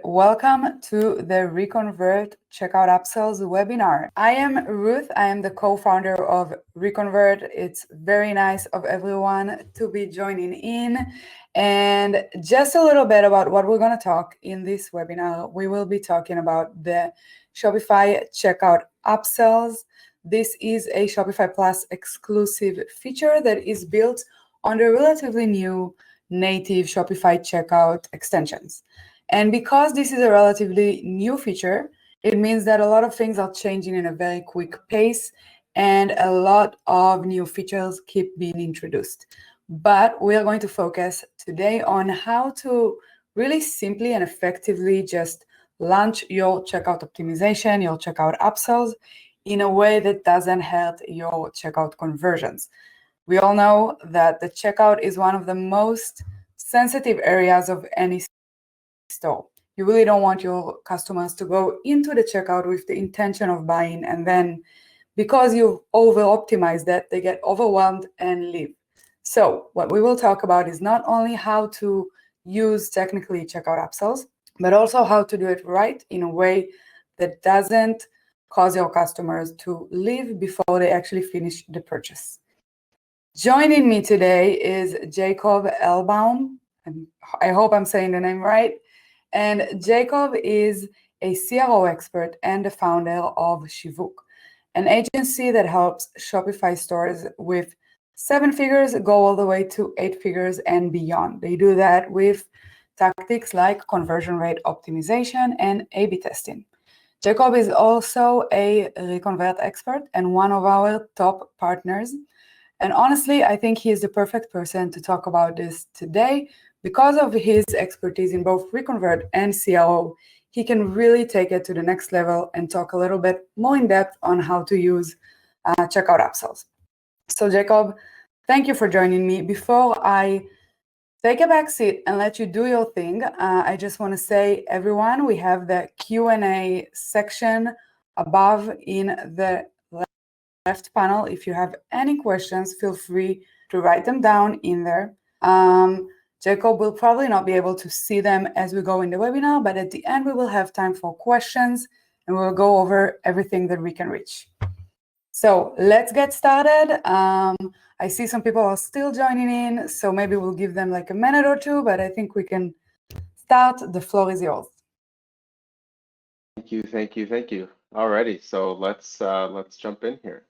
welcome to the ReConvert Checkout Upsells webinar. I am Ruth. I am the co-founder of ReConvert. It's very nice of everyone to be joining in. And just a little bit about what we're going to talk in this webinar. We will be talking about the Shopify Checkout Upsells. This is a Shopify Plus exclusive feature that is built on the relatively new native Shopify checkout extensions. And because this is a relatively new feature, it means that a lot of things are changing in a very quick pace and a lot of new features keep being introduced. But we are going to focus today on how to really simply and effectively just launch your checkout optimization, your checkout upsells in a way that doesn't hurt your checkout conversions. We all know that the checkout is one of the most sensitive areas of any store. You really don't want your customers to go into the checkout with the intention of buying, and then because you've over-optimized that, they get overwhelmed and leave. So what we will talk about is not only how to use technically checkout upsells, but also how to do it right in a way that doesn't cause your customers to leave before they actually finish the purchase. Joining me today is Jacob Elbaum, and I hope I'm saying the name right. And Jacob is a CRO expert and the founder of Shivuk, an agency that helps Shopify stores with 7 figures go all the way to 8 figures and beyond. They do that with tactics like conversion rate optimization and A/B testing. Jacob is also a ReConvert expert and one of our top partners. And honestly, I think he is the perfect person to talk about this today. Because of his expertise in both ReConvert and CRO, he can really take it to the next level and talk a little bit more in depth on how to use checkout upsells. So Jacob, thank you for joining me. Before I take a back seat and let you do your thing, I just want to say, everyone, we have the Q&A section above in the left panel. If you have any questions, feel free to write them down in there. Jacob will probably not be able to see them as we go in the webinar, but at the end we will have time for questions and we'll go over everything that we can reach. So let's get started. I see some people are still joining in, so maybe we'll give them like a minute or two, but I think we can start. The floor is yours. Thank you. Alrighty, so let's jump in here.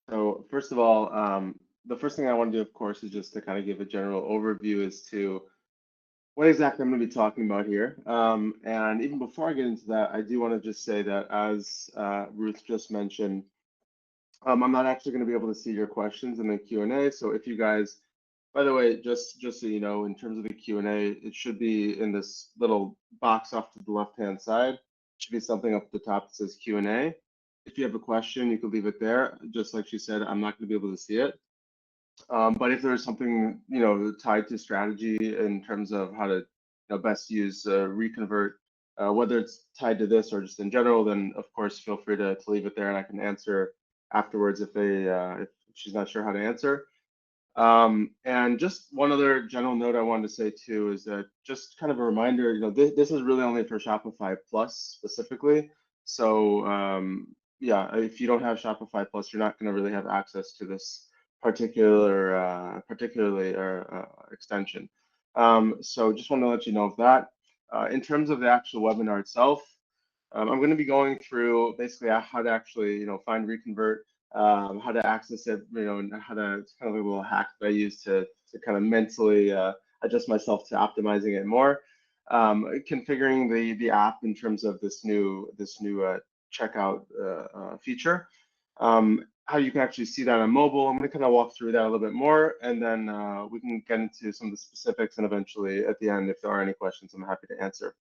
So first of all, the first thing I want to do, of course, is just to kind of give a general overview as to what exactly I'm going to be talking about here. And even before I get into that, I do want to just say that, as Ruth just mentioned, I'm not actually going to be able to see your questions in the Q&A. So if you guys, by the way, just so you know, in terms of the Q&A, it should be in this little box off to the left-hand side. It should be something up at the top that says Q&A. If you have a question, you can leave it there. Just like she said, I'm not going to be able to see it. But if there's something, tied to strategy in terms of how to best use ReConvert, whether it's tied to this or just in general, then of course feel free to leave it there, and I can answer afterwards if she's not sure how to answer. And just one other general note I wanted to say too is that just kind of a reminder, this is really only for Shopify Plus specifically. So yeah, if you don't have Shopify Plus, you're not going to really have access to this particularly extension. So just want to let you know of that. In terms of the actual webinar itself, I'm going to be going through basically how to actually find ReConvert, how to access it, and how to, it's kind of a little hack that I use to kind of mentally adjust myself to optimizing it more. Configuring the app in terms of this new checkout feature. How you can actually see that on mobile. I'm going to kind of walk through that a little bit more, and then we can get into some of the specifics, and eventually at the end, if there are any questions, I'm happy to answer.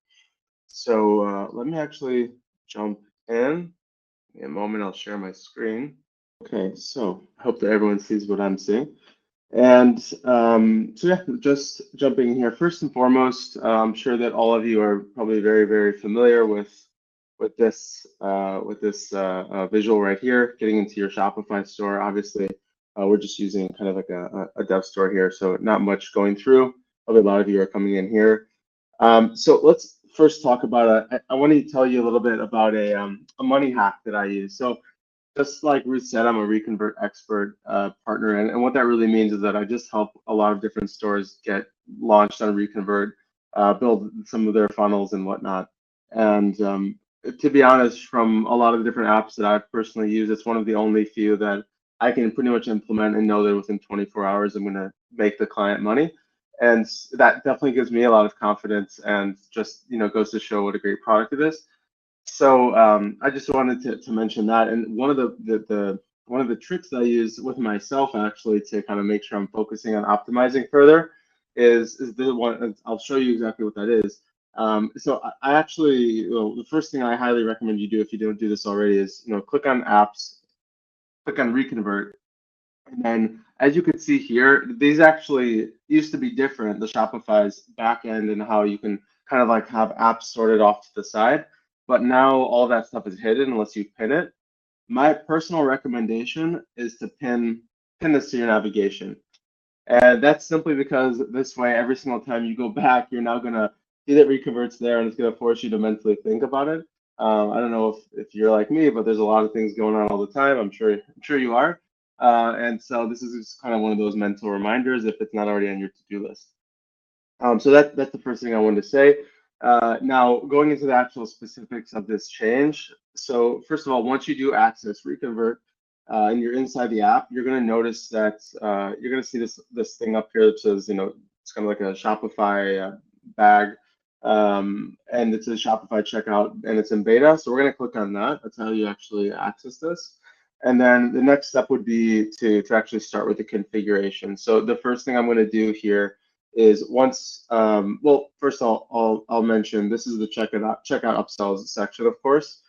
So let me actually jump in. In a moment, I'll share my screen. Okay, so I hope that everyone sees what I'm seeing. And so yeah, just jumping in here. First and foremost, I'm sure that all of you are probably very, very familiar with this visual right here, getting into your Shopify store. Obviously, we're just using kind of like a dev store here, so not much going through. Probably a lot of you are coming in here. So let's first talk about I want to tell you a little bit about a money hack that I use. So just like Ruth said, I'm a ReConvert expert partner, and what that really means is that I just help a lot of different stores get launched on ReConvert, build some of their funnels and whatnot. And to be honest, from a lot of the different apps that I've personally used, it's one of the only few that I can pretty much implement and know that within 24 hours I'm going to make the client money. And that definitely gives me a lot of confidence and just, goes to show what a great product it is. So I just wanted to mention that, and one of the tricks that I use with myself actually to kind of make sure I'm focusing on optimizing further is the one. I'll show you exactly what that is. So I actually, well, the first thing I highly recommend you do if you don't do this already is click on apps, click on ReConvert, and then as you can see here, these actually used to be different, the Shopify's back end and how you can kind of like have apps sorted off to the side. But now all that stuff is hidden unless you pin it. My personal recommendation is to pin this to your navigation. And that's simply because this way, every single time you go back, you're now gonna see that ReConvert's there and it's gonna force you to mentally think about it. I don't know if you're like me, but there's a lot of things going on all the time. I'm sure you are. And so this is just kind of one of those mental reminders if it's not already on your to-do list. So that's the first thing I wanted to say. Now, going into the actual specifics of this change. So first of all, once you do access ReConvert and you're inside the app, you're going to notice that you're going to see this thing up here that says, it's kind of like a Shopify bag, and it's a Shopify checkout, and it's in beta. So we're going to click on that. That's how you actually access this. And then the next step would be to actually start with the configuration. So the first thing I'm going to do here is once, well, first I'll mention this is the checkout upsells section, of course.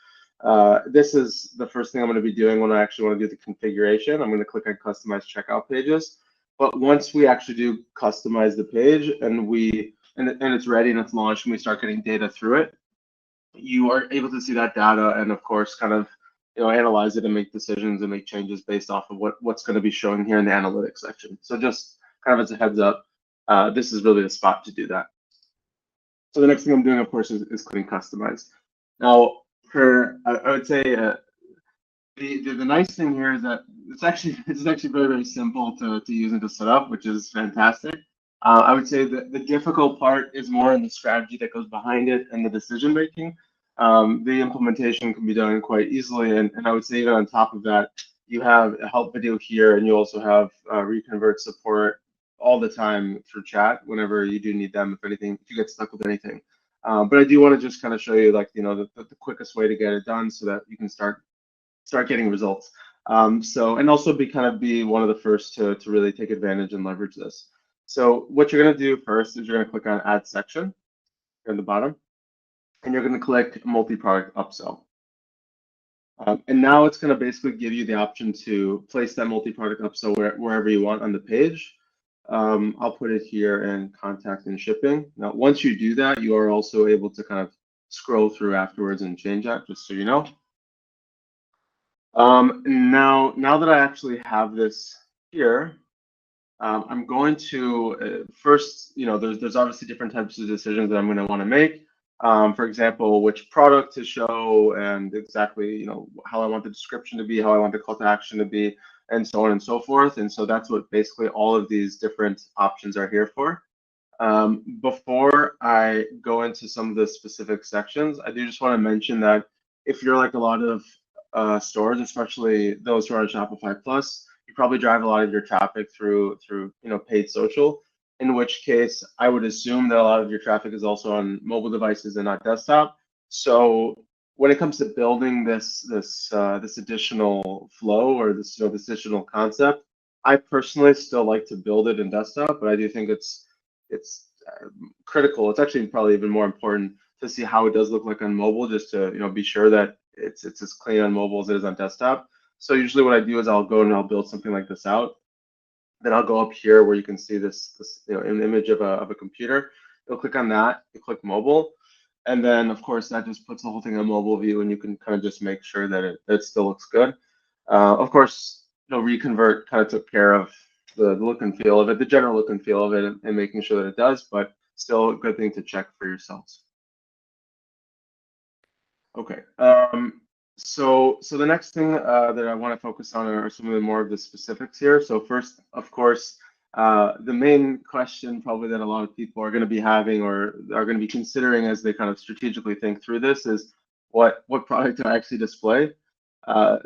This is the first thing I'm going to be doing when I actually want to do the configuration. I'm going to click on customize checkout pages. But once we actually do customize the page and it's ready and it's launched and we start getting data through it, you are able to see that data and of course kind of analyze it and make decisions and make changes based off of what's going to be showing here in the analytics section. So just kind of as a heads up, this is really the spot to do that. So the next thing I'm doing, of course, is clicking customize. Now, I would say the nice thing here is that it's actually very, very simple to use and to set up, which is fantastic. I would say that the difficult part is more in the strategy that goes behind it and the decision making. The implementation can be done quite easily, and I would say even on top of that, you have a help video here, and you also have ReConvert support all the time through chat whenever you do need them, if you get stuck with anything. But I do want to just kind of show you the quickest way to get it done so that you can start getting results. And also be one of the first to really take advantage and leverage this. So what you're going to do first is you're going to click on add section here in the bottom, and you're going to click multi-product upsell. And now it's going to basically give you the option to place that multi-product upsell wherever you want on the page. I'll put it here in contact and shipping. Now, once you do that, you are also able to kind of scroll through afterwards and change that, just so you know. Now that I actually have this here, I'm going to first, there's obviously different types of decisions that I'm going to want to make. For example, which product to show and exactly, how I want the description to be, how I want the call to action to be, and so on and so forth. And so that's what basically all of these different options are here for. Before I go into some of the specific sections, I do just want to mention that if you're like a lot of stores, especially those who are on Shopify Plus, you probably drive a lot of your traffic through paid social. In which case, I would assume that a lot of your traffic is also on mobile devices and not desktop. So when it comes to building this additional flow or this additional concept, I personally still like to build it in desktop, but I do think it's critical. It's actually probably even more important to see how it does look like on mobile, just to be sure that it's as clean on mobile as it is on desktop. So usually what I do is I'll go and I'll build something like this out. Then I'll go up here where you can see this an image of a computer. You'll click on that, you click mobile, and then of course that just puts the whole thing on mobile view, and you can kind of just make sure that it still looks good. Of course, ReConvert kind of took care of the look and feel of it, the general look and feel of it, and making sure that it does, but still a good thing to check for yourselves. Okay. So the next thing that I want to focus on are some of the more of the specifics here. So first, of course, the main question probably that a lot of people are going to be having or are going to be considering as they kind of strategically think through this is what product do I actually display? Uh,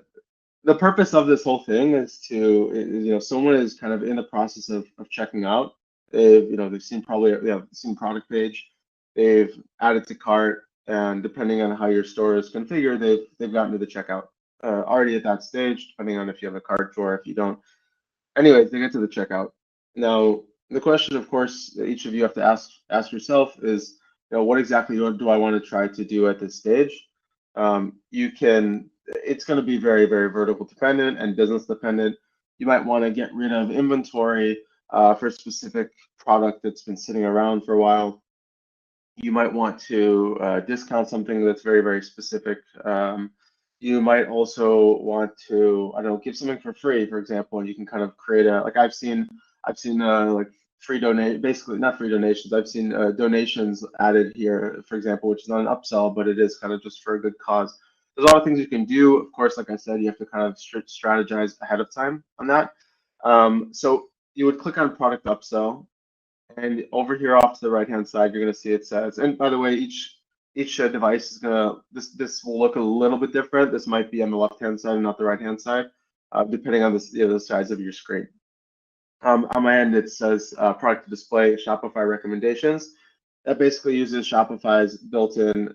the purpose of this whole thing is to, someone is kind of in the process of checking out. They've seen probably, seen product page, they've added to cart, and depending on how your store is configured, they've gotten to the checkout. Already at that stage, depending on if you have a cart or if you don't. Anyways, they get to the checkout. Now, the question, of course, that each of you have to ask yourself is, what exactly do I want to try to do at this stage? It's going to be very, very vertical dependent and business dependent. You might want to get rid of inventory for a specific product that's been sitting around for a while. You might want to discount something that's very, very specific. You might also want to, I don't know, give something for free, for example, and you can kind of create like I've seen like basically not free donations. I've seen donations added here, for example, which is not an upsell, but it is kind of just for a good cause. There's a lot of things you can do. Of course, like I said, you have to kind of strategize ahead of time on that. So you would click on product upsell, and over here off to the right hand side, you're going to see it says, and by the way, each device is gonna this will look a little bit different. This might be on the left hand side and not the right hand side, depending on the size of your screen. On my end, it says product to display Shopify recommendations. That basically uses Shopify's built-in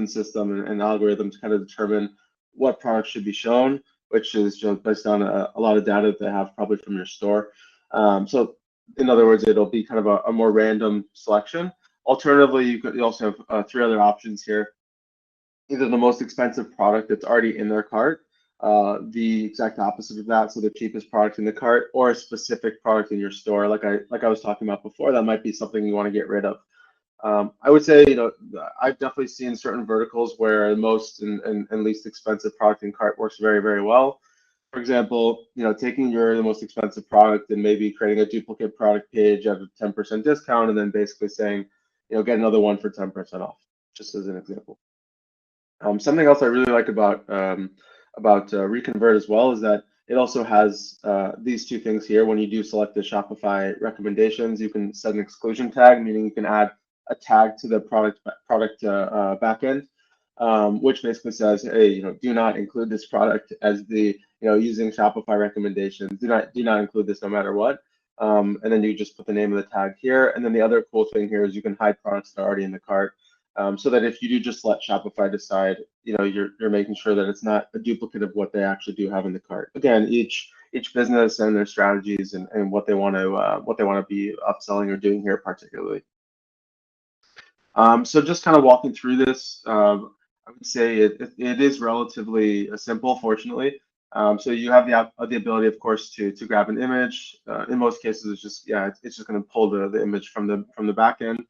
system and algorithm to kind of determine what products should be shown, which is just based on a lot of data that they have probably from your store. So in other words, it'll be kind of a more random selection. Alternatively, you also have three other options here. Either the most expensive product that's already in their cart, the exact opposite of that, so the cheapest product in the cart, or a specific product in your store, like I was talking about before, that might be something you want to get rid of. I would say, I've definitely seen certain verticals where the most and least expensive product in cart works very, very well. For example, taking the most expensive product and maybe creating a duplicate product page at a 10% discount, and then basically saying, get another one for 10% off, just as an example. Something else I really like about ReConvert as well is that it also has these two things here. When you do select the Shopify recommendations, you can set an exclusion tag, meaning you can add a tag to the product backend, which basically says, hey, do not include this product as using Shopify recommendations. Do not include this no matter what. And then you just put the name of the tag here. And then the other cool thing here is you can hide products that are already in the cart. So that if you do just let Shopify decide, you're making sure that it's not a duplicate of what they actually do have in the cart. Again, each business and their strategies and what they want to be upselling or doing here particularly. So just kind of walking through this, I would say it is relatively simple, fortunately. So you have the ability, of course, to grab an image. In most cases, it's just going to pull the image from the back end.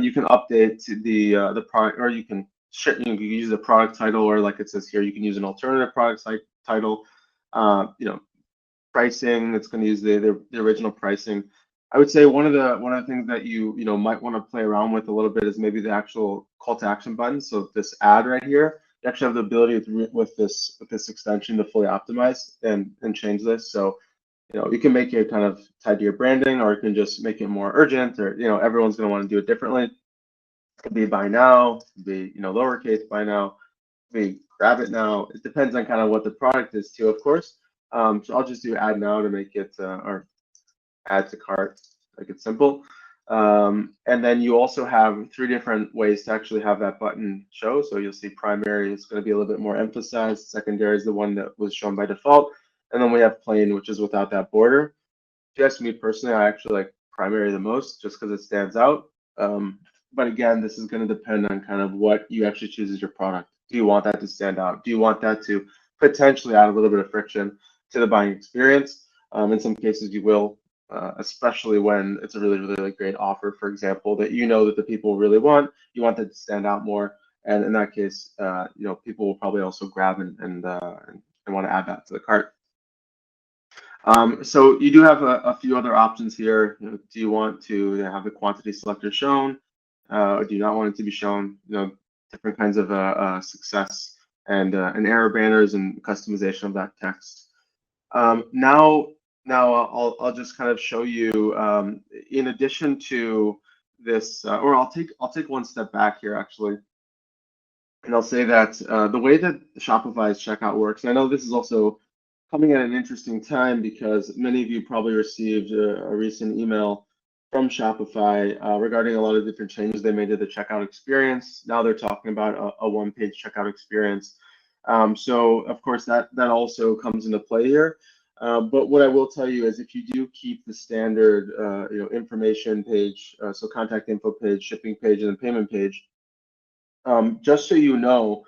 You can update to the product, or you can use the product title, or like it says here, you can use an alternative product title. Pricing, it's going to use the original pricing. I would say one of the things that you might want to play around with a little bit is maybe the actual call to action button. So this ad right here, you actually have the ability with this extension to fully optimize and change this. So you can make it kind of tied to your branding, or you can just make it more urgent, or everyone's going to want to do it differently. It could be buy now, it could be lowercase buy now, it could be grab it now. It depends on kind of what the product is too, of course. So I'll just do add now to make it or add to cart, make it simple. And then you also have three different ways to actually have that button show. So you'll see primary is going to be a little bit more emphasized. Secondary is the one that was shown by default. And then we have plain, which is without that border. If you ask me personally, I actually like primary the most just because it stands out. But again, this is going to depend on kind of what you actually choose as your product. Do you want that to stand out? Do you want that to potentially add a little bit of friction to the buying experience? In some cases, you will, especially when it's a really, really great offer, for example, that that the people really want. You want that to stand out more. And in that case, people will probably also grab and want to add that to the cart. So you do have a few other options here. Do you want to have the quantity selector shown, or do you not want it to be shown? different kinds of success and error banners and customization of that text. Now I'll just kind of show you, in addition to this, or I'll take one step back here actually, and I'll say that the way that Shopify's checkout works, and I know this is also coming at an interesting time because many of you probably received a recent email from Shopify regarding a lot of different changes they made to the checkout experience. Now they're talking about a one-page checkout experience. So of course that also comes into play here. But what I will tell you is if you do keep the standard information page, so contact info page, shipping page, and the payment page, just so you know,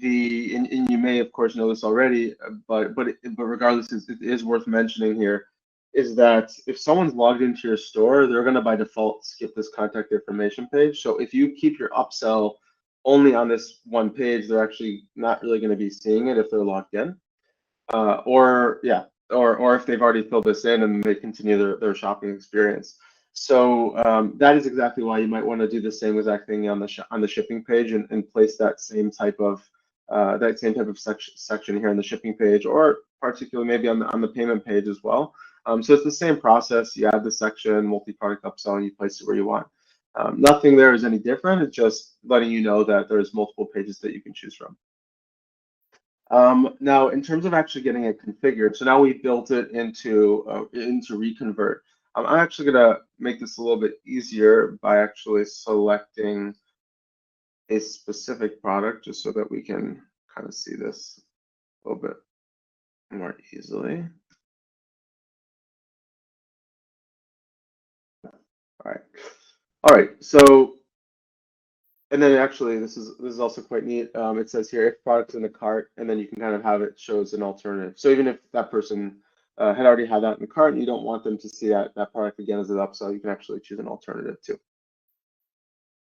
and you may of course know this already, but regardless, it is worth mentioning here, is that if someone's logged into your store, they're going to by default skip this contact information page. So if you keep your upsell only on this one page, they're actually not really going to be seeing it if they're logged in. Or if they've already filled this in and they continue their shopping experience. So that is exactly why you might want to do the same exact thing on the shipping page and place that same type of section here on the shipping page, or particularly maybe on the payment page as well. So it's the same process. You add the section, multi-product upsell, and you place it where you want. Nothing there is any different. It's just letting you know that there's multiple pages that you can choose from. Now, in terms of actually getting it configured, so now we built it into ReConvert. I'm actually going to make this a little bit easier by actually selecting a specific product just so that we can kind of see this a little bit more easily. All right. So, and then actually, this is also quite neat. It says here if product's in the cart, and then you can kind of have it shows an alternative. So even if that person had already had that in the cart and you don't want them to see that product again as an upsell, you can actually choose an alternative too.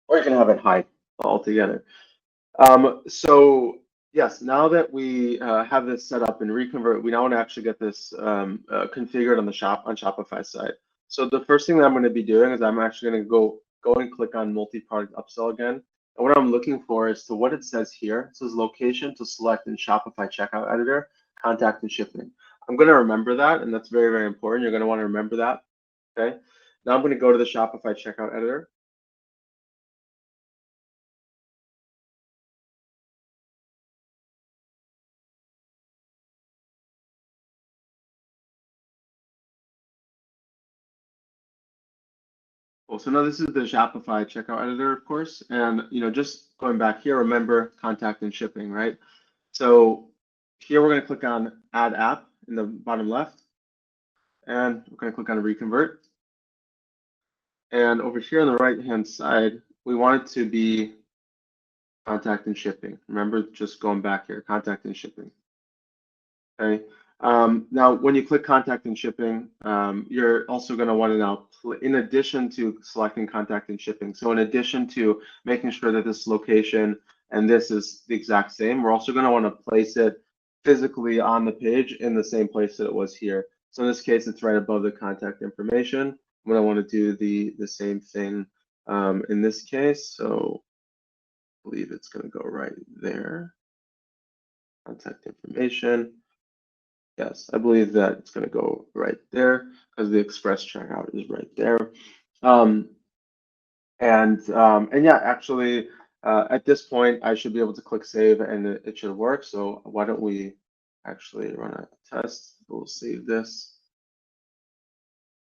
Or you can have it hide altogether. So yes, now that we have this set up in ReConvert, we now want to actually get this configured on the Shopify side. So the first thing that I'm going to be doing is I'm actually going to go and click on multi-product upsell again. And what I'm looking for is to what it says here. It says location to select in Shopify checkout editor, contact and shipping. I'm going to remember that, and that's very, very important. You're going to want to remember that. Okay. Now I'm going to go to the Shopify checkout editor. Well, so now this is the Shopify checkout editor, of course, and just going back here, remember contact and shipping, right? So here we're going to click on Add App in the bottom left, and we're going to click on ReConvert. And over here on the right-hand side, we want it to be contact and shipping. Remember, just going back here, contact and shipping. Okay. Now, when you click contact and shipping, you're also going to want to now, in addition to selecting contact and shipping, so in addition to making sure that this location and this is the exact same, we're also going to want to place it physically on the page in the same place that it was here. So in this case, it's right above the contact information. I'm going to want to do the same thing in this case. So I believe it's going to go right there. Contact information. Yes, I believe that it's going to go right there because the express checkout is right there. And yeah, actually, at this point, I should be able to click save and it should work. So why don't we actually run a test? We'll save this.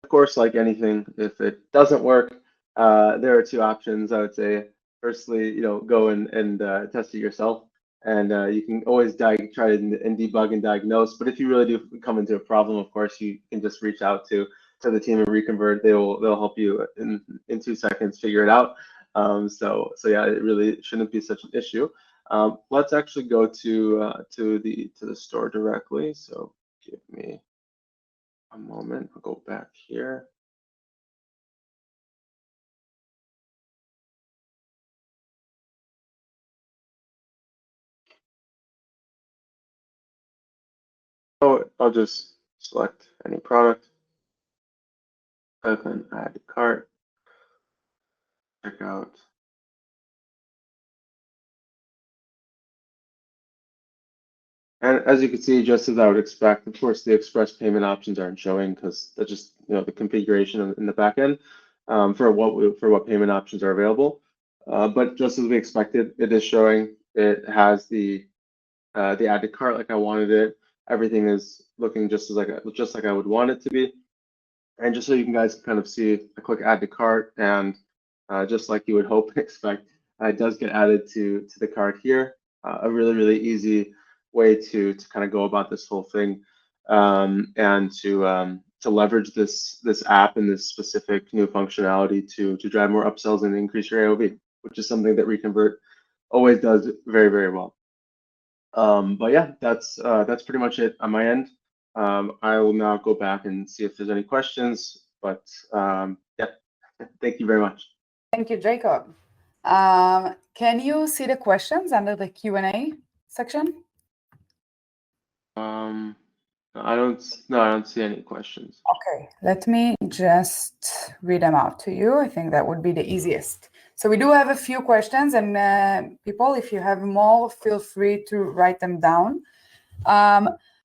Of course, like anything, if it doesn't work, there are two options. I would say, firstly, go and test it yourself. And you can always try and debug and diagnose. But if you really do come into a problem, of course, you can just reach out to the team at ReConvert. They'll help you in 2 seconds figure it out. So yeah, it really shouldn't be such an issue. Let's actually go to the store directly. So give me a moment. I'll go back here. So I'll just select any product, click on add to cart, check out. And as you can see, just as I would expect, of course, the express payment options aren't showing because that's just the configuration in the back end for what payment options are available. But just as we expected, it is showing. It has the add to cart like I wanted it. Everything is looking just like I would want it to be. And just so you guys can kind of see, I click add to cart, and just like you would hope and expect, it does get added to the cart here. A really easy way to kind of go about this whole thing, and to leverage this app and this specific new functionality to drive more upsells and increase your AOV, which is something that ReConvert always does very well. But yeah, that's pretty much it on my end. I will now go back and see if there's any questions, but yeah, thank you very much. Thank you, Jacob. Can you see the questions under the Q&A section? I don't see any questions. Okay, let me just read them out to you. I think that would be the easiest. So we do have a few questions, and people, if you have more, feel free to write them down.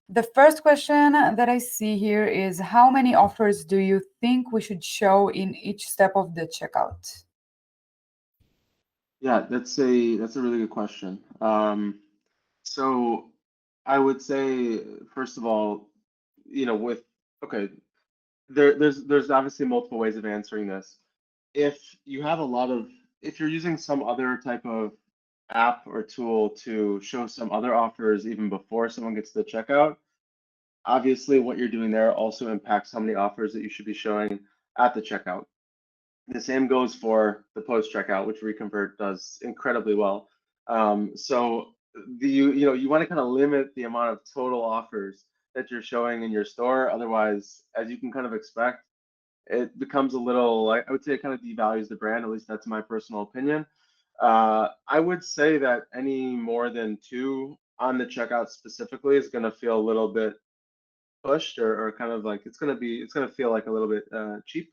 The first question that I see here is, how many offers do you think we should show in each step of the checkout? Yeah, that's a really good question. So I would say, first of all, okay, there's obviously multiple ways of answering this. If you're using some other type of app or tool to show some other offers even before someone gets to the checkout, obviously what you're doing there also impacts how many offers that you should be showing at the checkout. The same goes for the post checkout, which ReConvert does incredibly well. So you want to kind of limit the amount of total offers that you're showing in your store. Otherwise, as you can kind of expect, it becomes a little, I would say it kind of devalues the brand. At least that's my personal opinion. I would say that any more than 2 on the checkout specifically is going to feel a little bit pushed, or kind of like it's going to feel like a little bit cheap.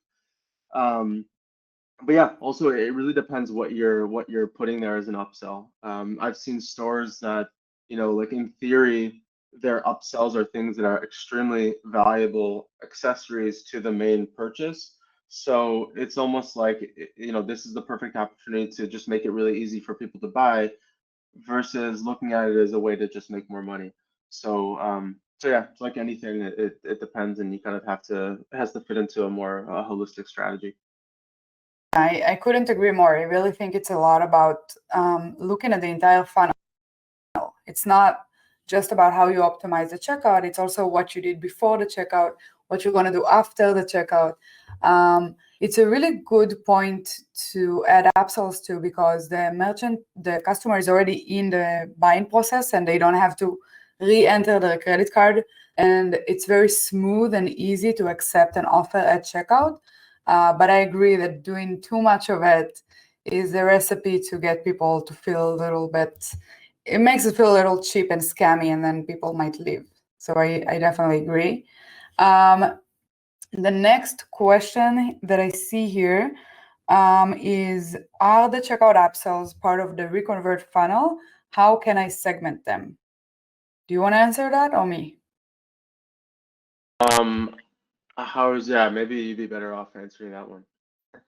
But yeah, also it really depends what you're putting there as an upsell. I've seen stores that, like in theory, their upsells are things that are extremely valuable accessories to the main purchase. So it's almost like, this is the perfect opportunity to just make it really easy for people to buy versus looking at it as a way to just make more money. So yeah, it's like anything, it depends, and you kind of it has to fit into a more holistic strategy. I couldn't agree more. I really think it's a lot about looking at the entire funnel. It's not just about how you optimize the checkout. It's also what you did before the checkout, what you're going to do after the checkout. It's a really good point to add upsells to, because the customer is already in the buying process and they don't have to re-enter their credit card. And it's very smooth and easy to accept an offer at checkout. But I agree that doing too much of it is a recipe to get people to feel a little bit, it makes it feel a little cheap and scammy, and then people might leave. So I definitely agree. The next question that I see here is, are the checkout upsells part of the ReConvert funnel? How can I segment them? Do you want to answer that or me? Maybe you'd be better off answering that one.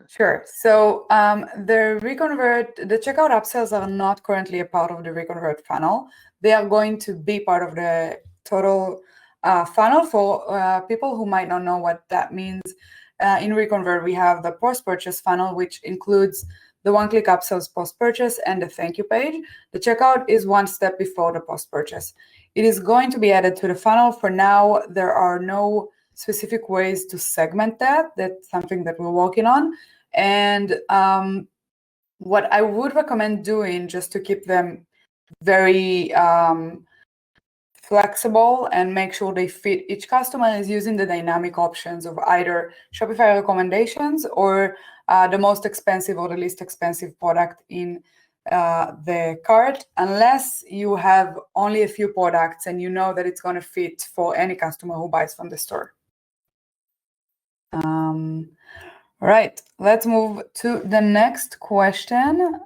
Sure. So the checkout upsells are not currently a part of the ReConvert funnel. They are going to be part of the total funnel. For people who might not know what that means, in ReConvert, we have the post-purchase funnel, which includes the one-click upsells post-purchase and the thank you page. The checkout is one step before the post-purchase. It is going to be added to the funnel. For now, there are no specific ways to segment that. That's something that we're working on. And what I would recommend doing, just to keep them very flexible and make sure they fit each customer, is using the dynamic options of either Shopify recommendations or the most expensive or the least expensive product in the cart, unless you have only a few products and you know that it's going to fit for any customer who buys from the store. All right, let's move to the next question.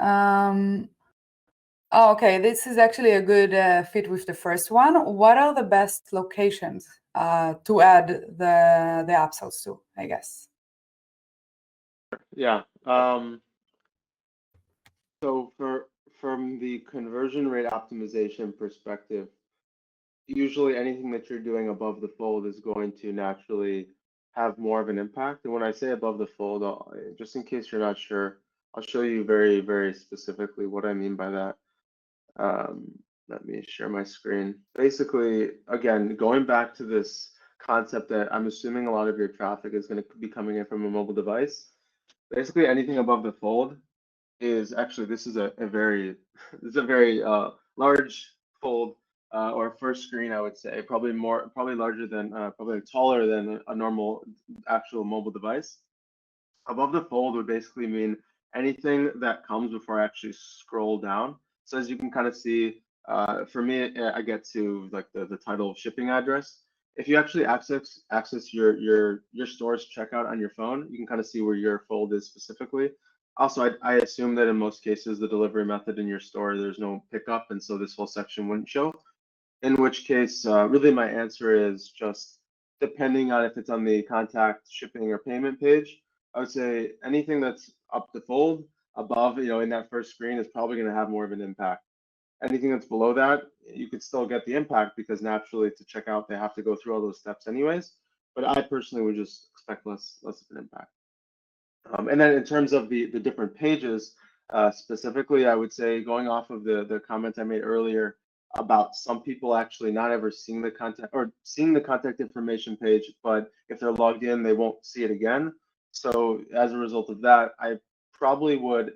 Oh, okay, this is actually a good fit with the first one. What are the best locations to add the upsells to, I guess? Yeah. So from the conversion rate optimization perspective, usually anything that you're doing above the fold is going to naturally have more of an impact. And when I say above the fold, just in case you're not sure, I'll show you very, very specifically what I mean by that. Let me share my screen. Basically, again, going back to this concept that I'm assuming a lot of your traffic is going to be coming in from a mobile device. Basically, anything above the fold is actually, this is a very this is a very large fold or first screen, I would say, probably larger than probably taller than a normal actual mobile device. Above the fold would basically mean anything that comes before I actually scroll down. So as you can kind of see, for me, I get to like the title of shipping address. If you actually access your store's checkout on your phone, you can kind of see where your fold is specifically. Also, I assume that in most cases, the delivery method in your store, there's no pickup, and so this whole section wouldn't show. In which case, really my answer is just depending on if it's on the contact, shipping, or payment page. I would say anything that's up the fold above, in that first screen is probably going to have more of an impact. Anything that's below that, you could still get the impact because naturally to check out, they have to go through all those steps anyways. But I personally would just expect less of an impact. And then in terms of the different pages, specifically, I would say going off of the comment I made earlier about some people actually not ever seeing the contact or seeing the contact information page, but if they're logged in, they won't see it again. So as a result of that, probably would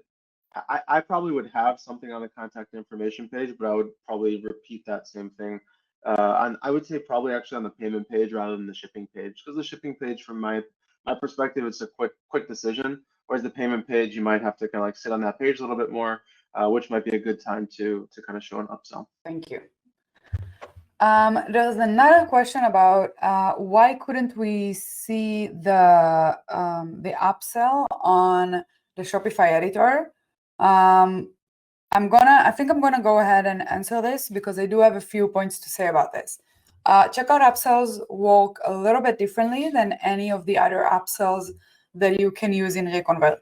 I probably would have something on the contact information page, but I would probably repeat that same thing. I would say probably actually on the payment page rather than the shipping page, because the shipping page, from my perspective, it's a quick decision. Whereas the payment page, you might have to kind of like sit on that page a little bit more, which might be a good time to kind of show an upsell. Thank you. There's another question about why couldn't we see the upsell on the Shopify editor? I think I'm gonna go ahead and answer this because I do have a few points to say about this. Checkout upsells work a little bit differently than any of the other upsells that you can use in ReConvert.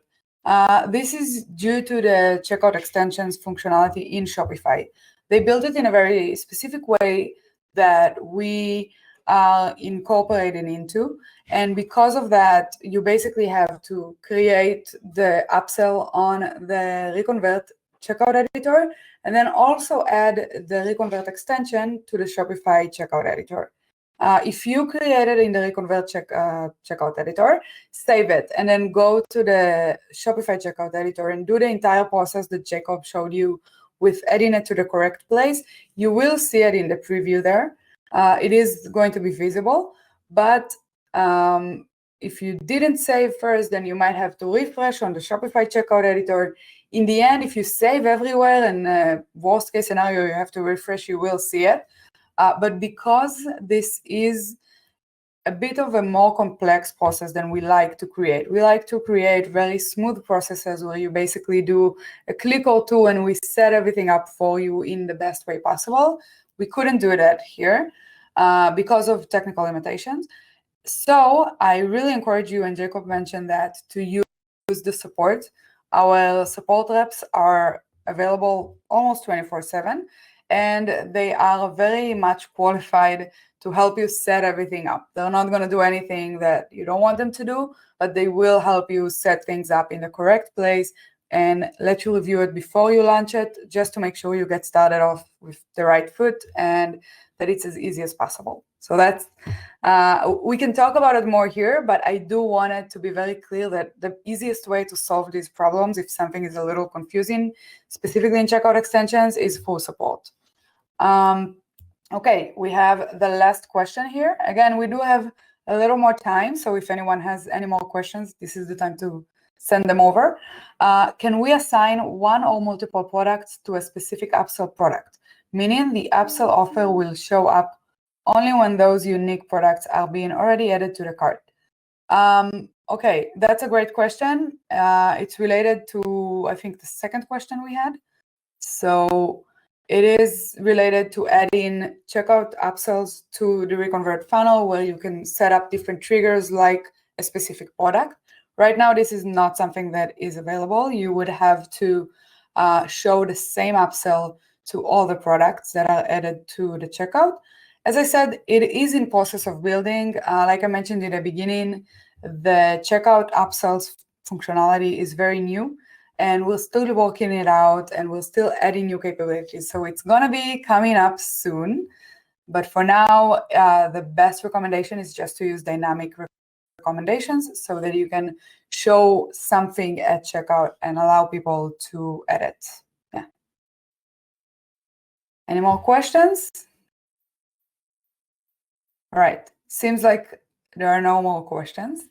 This is due to the checkout extensions functionality in Shopify. They built it in a very specific way that we are incorporating into. And because of that, you basically have to create the upsell on the ReConvert checkout editor, and then also add the ReConvert extension to the Shopify checkout editor. If you create it in the ReConvert checkout editor, save it, and then go to the Shopify checkout editor and do the entire process that Jacob showed you with adding it to the correct place, you will see it in the preview there. It is going to be visible, but if you didn't save first, then you might have to refresh on the Shopify checkout editor. In the end, if you save everywhere, and worst case scenario, you have to refresh, you will see it. But because this is a bit of a more complex process than we like to create. We like to create very smooth processes where you basically do a click or two and we set everything up for you in the best way possible. We couldn't do that here because of technical limitations. So I really encourage you, and Jacob mentioned that, to use the support. Our support reps are available almost 24/7, and they are very much qualified to help you set everything up. They're not going to do anything that you don't want them to do, but they will help you set things up in the correct place and let you review it before you launch it, just to make sure you get started off with the right foot and that it's as easy as possible. So that's, we can talk about it more here, but I do want it to be very clear that the easiest way to solve these problems, if something is a little confusing, specifically in checkout extensions, is full support. Okay, we have the last question here. Again, we do have a little more time, so if anyone has any more questions, this is the time to send them over. Can we assign one or multiple products to a specific upsell product? Meaning the upsell offer will show up only when those unique products are being already added to the cart. Okay, that's a great question. It's related to, I think, the second question we had. So it is related to adding checkout upsells to the ReConvert funnel, where you can set up different triggers like a specific product. Right now, this is not something that is available. You would have to show the same upsell to all the products that are added to the checkout. As I said, it is in process of building. Like I mentioned in the beginning, the checkout upsells functionality is very new, and we're still working it out, and we're still adding new capabilities. So it's gonna be coming up soon. But for now, the best recommendation is just to use dynamic recommendations so that you can show something at checkout and allow people to edit. Yeah. Any more questions? All right. Seems like there are no more questions.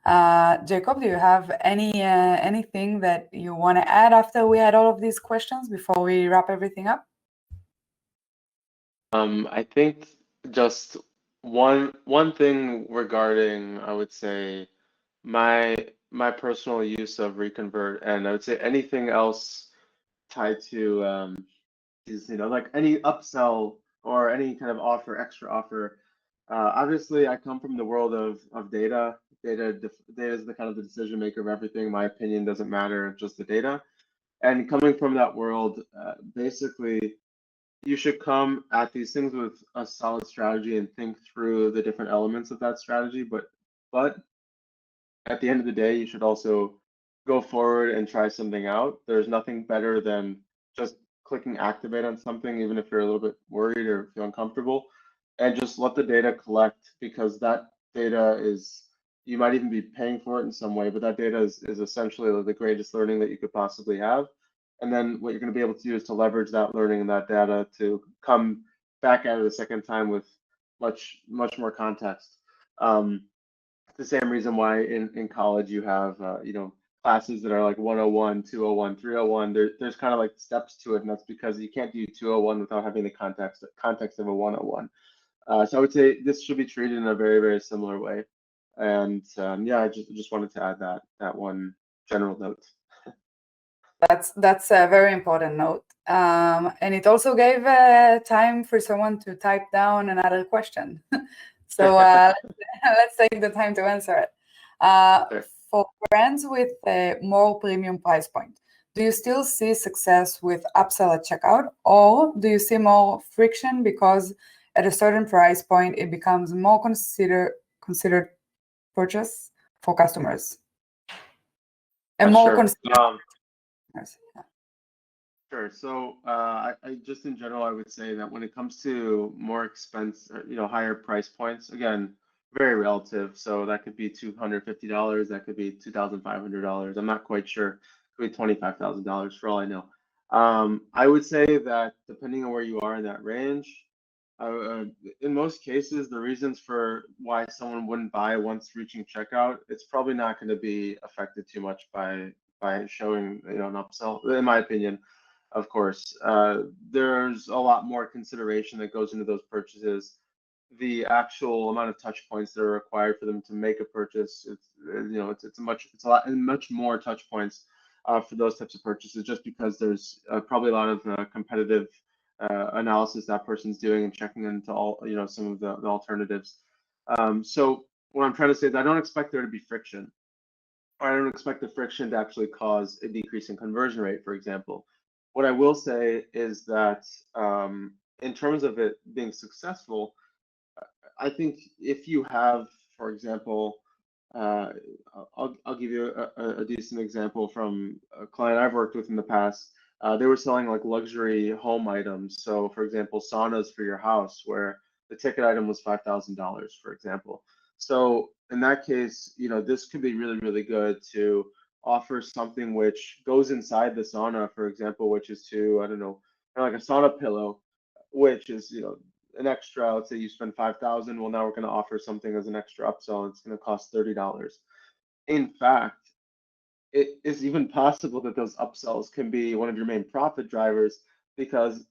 Jacob, do you have anything that you want to add after we had all of these questions before we wrap everything up? I think just one thing regarding, I would say, my personal use of ReConvert, and I would say anything else tied to is, like any upsell or any kind of offer, extra offer. Obviously, I come from the world of data. Data is the kind of the decision maker of everything. My opinion doesn't matter, just the data. And coming from that world, basically, you should come at these things with a solid strategy and think through the different elements of that strategy. But at the end of the day, you should also go forward and try something out. There's nothing better than just clicking activate on something, even if you're a little bit worried or feel uncomfortable, and just let the data collect, because that data is, you might even be paying for it in some way, but that data is essentially the greatest learning that you could possibly have. And then what you're going to be able to do is to leverage that learning and that data to come back at it a second time with much more context. The same reason why in college you have classes that are like 101, 201, 301. There's kind of like steps to it, and that's because you can't do 201 without having the context of a 101. So I would say this should be treated in a very similar way. And yeah, I just wanted to add that one general note. That's a very important note, and it also gave time for someone to type down another question. So let's take the time to answer it. Sure. For brands with a more premium price point, do you still see success with upsell at checkout, or do you see more friction because at a certain price point it becomes more considered purchase for customers? And more Sure. considered. Sure. So I just in general, I would say that when it comes to more expensive, higher price points, again, very relative. So that could be $250, that could be $2,500. I'm not quite sure. It could be $25,000 for all I know. I would say that depending on where you are in that range, in most cases, the reasons for why someone wouldn't buy once reaching checkout, it's probably not going to be affected too much by showing an upsell, in my opinion. Of course, there's a lot more consideration that goes into those purchases. The actual amount of touch points that are required for them to make a purchase, it's a much more touch points for those types of purchases, just because there's probably a lot of competitive analysis that person's doing and checking into all some of the alternatives. So what I'm trying to say is I don't expect there to be friction. I don't expect the friction to actually cause a decrease in conversion rate, for example. What I will say is that in terms of it being successful, I think if you have, for example, I'll give you a decent example from a client I've worked with in the past. They were selling like luxury home items. So, for example, saunas for your house, where the ticket item was $5,000, for example. So in that case, this could be really good to offer something which goes inside the sauna, for example, which is to, I don't know, kind of like a sauna pillow, which is, an extra. Let's say you spend 5,000. Well, now we're going to offer something as an extra upsell. It's going to cost $30. In fact, it is even possible that those upsells can be one of your main profit drivers, because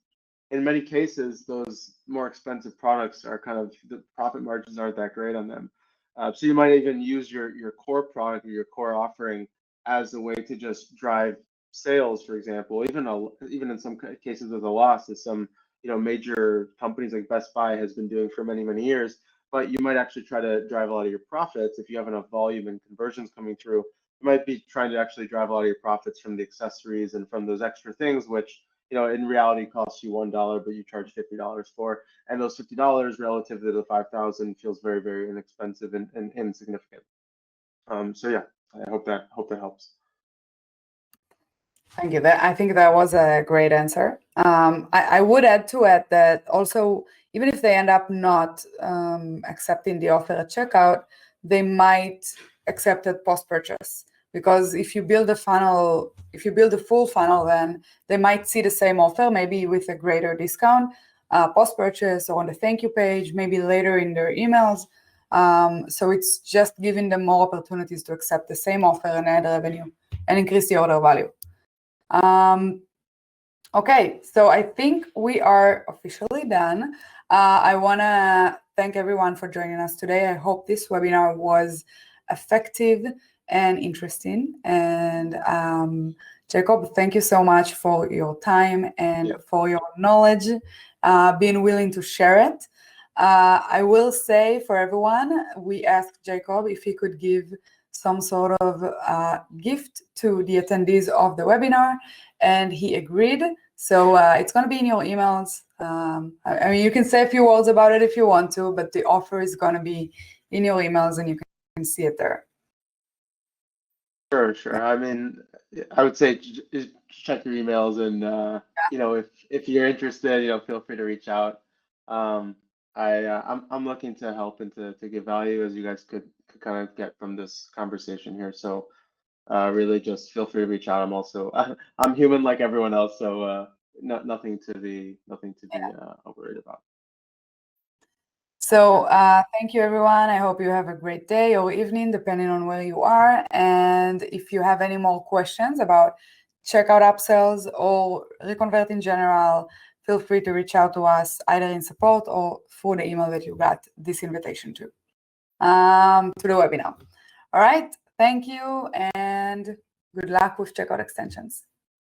in many cases, those more expensive products are kind of, the profit margins aren't that great on them. So you might even use your core product or your core offering as a way to just drive sales, for example, even in some cases with a loss, as some major companies like Best Buy has been doing for many years. But you might actually try to drive a lot of your profits if you have enough volume and conversions coming through. You might be trying to actually drive a lot of your profits from the accessories and from those extra things, which in reality costs you $1, but you charge $50 for, and those $50 relative to the 5,000 feels very inexpensive and insignificant. So yeah, I hope that helps. Thank you. I think that was a great answer. I would add to it that also, even if they end up not accepting the offer at checkout, they might accept it post-purchase. Because if you build a funnel, if you build a full funnel, then they might see the same offer, maybe with a greater discount, post-purchase or on the thank you page, maybe later in their emails. So it's just giving them more opportunities to accept the same offer and add revenue and increase the order value. Okay, so I think we are officially done. I want to thank everyone for joining us today. I hope this webinar was effective and interesting. And Jacob, thank you so much for your time and for your knowledge, being willing to share it. I will say for everyone, we asked Jacob if he could give some sort of gift to the attendees of the webinar, and he agreed. So it's going to be in your emails. I mean, you can say a few words about it if you want to, but the offer is going to be in your emails and you can see it there. Sure. I mean, I would say just check your emails, and if you're interested, feel free to reach out. I'm looking to help and to give value, as you guys could kind of get from this conversation here. So really just feel free to reach out. I'm human like everyone else, so nothing to be worried about. So thank you, everyone. I hope you have a great day or evening, depending on where you are. And if you have any more questions about checkout upsells or ReConvert in general, feel free to reach out to us either in support or through the email that you got this invitation to the webinar. All right. Thank you and good luck with checkout extensions.